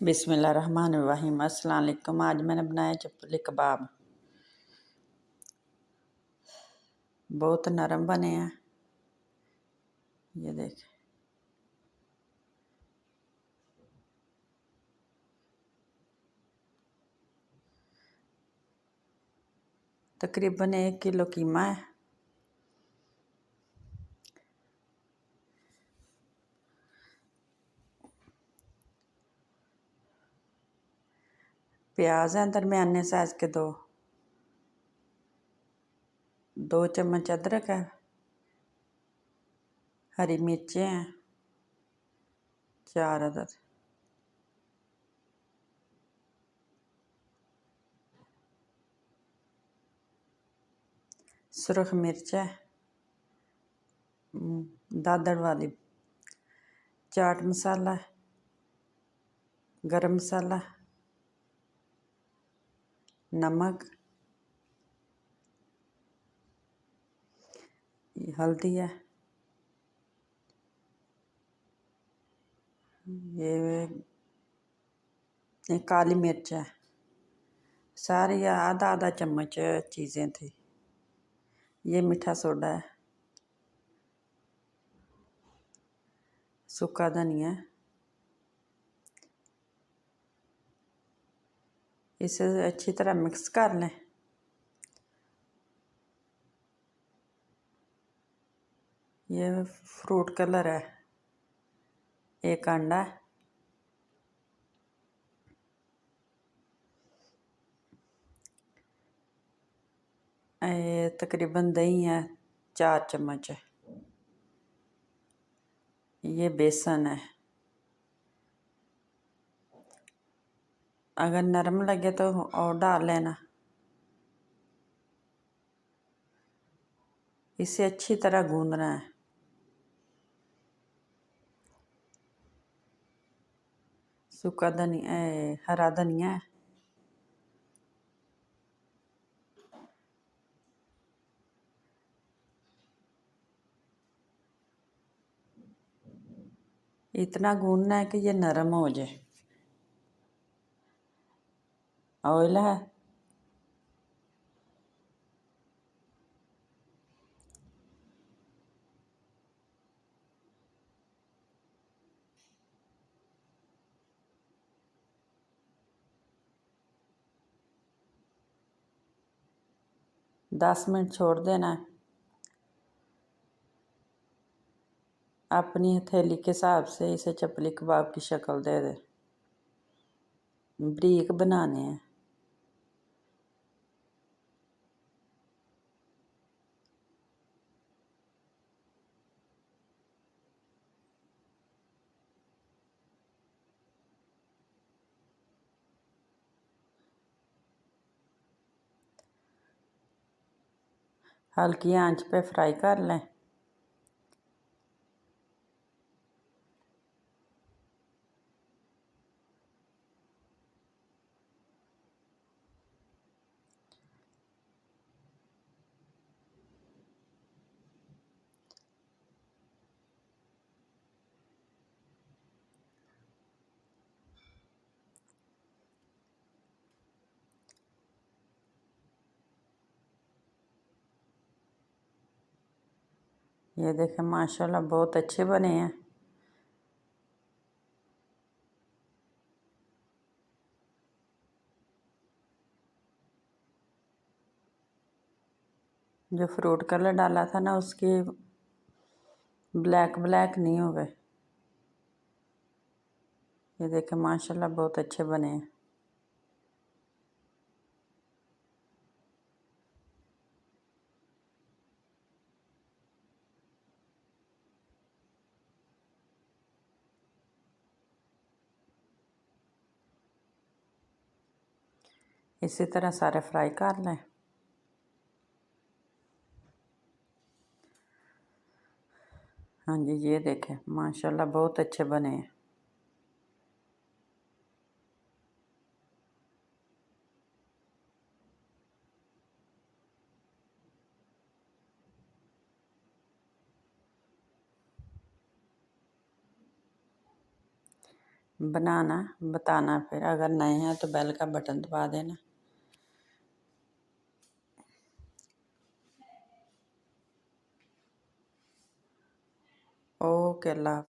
बिस्मिल्लाहिर्रहमानिर्रहीम। अस्सलाम वालेकुम। आज मैंने बनाया चपली कबाब। बहुत नरम बने हैं, ये देखें। तकरीबन 1 किलो कीमा है। प्याज हैं दरमियाने साइज के दो चम्मच अदरक है। हरी मिर्चें हैं 4 अदद। सुरख मिर्च है दादड़ वाली। चाट मसाला, गरम मसाला, नमक, हल्दी है, ये काली मिर्च है। सारी आधा आधा चम्मच चीज़ें थी। ये मीठा सोडा है, सूखा धनिया है। इसे अच्छी तरह मिक्स कर लें। ये फ्रूट कलर है, 1 अंडा है, ये तकरीबन दही है 4 चम्मच है। ये बेसन है, अगर नरम लगे तो और डाल लेना। इसे अच्छी तरह गूंदना है। सूखा धनिया, हरा धनिया है। इतना गूंदना है कि ये नरम हो जाए। ऑयल है, दस मिनट छोड़ देना है। अपनी हथेली के हिसाब से इसे चपली कबाब की शक्ल दे दे। बारीक बनाने हैं। हल्की आंच पे फ्राई कर लें। ये देखें, माशाल्लाह बहुत अच्छे बने हैं। जो फ्रूट कलर डाला था ना, उसके ब्लैक ब्लैक नहीं हो गए। ये देखें, माशाल्लाह बहुत अच्छे बने हैं। इसी तरह सारे फ्राई कर लें। हाँ जी, ये देखें, माशाल्लाह बहुत अच्छे बने हैं। बनाना बताना। फिर अगर नए हैं तो बेल का बटन दबा देना। ओके, अल्लाह।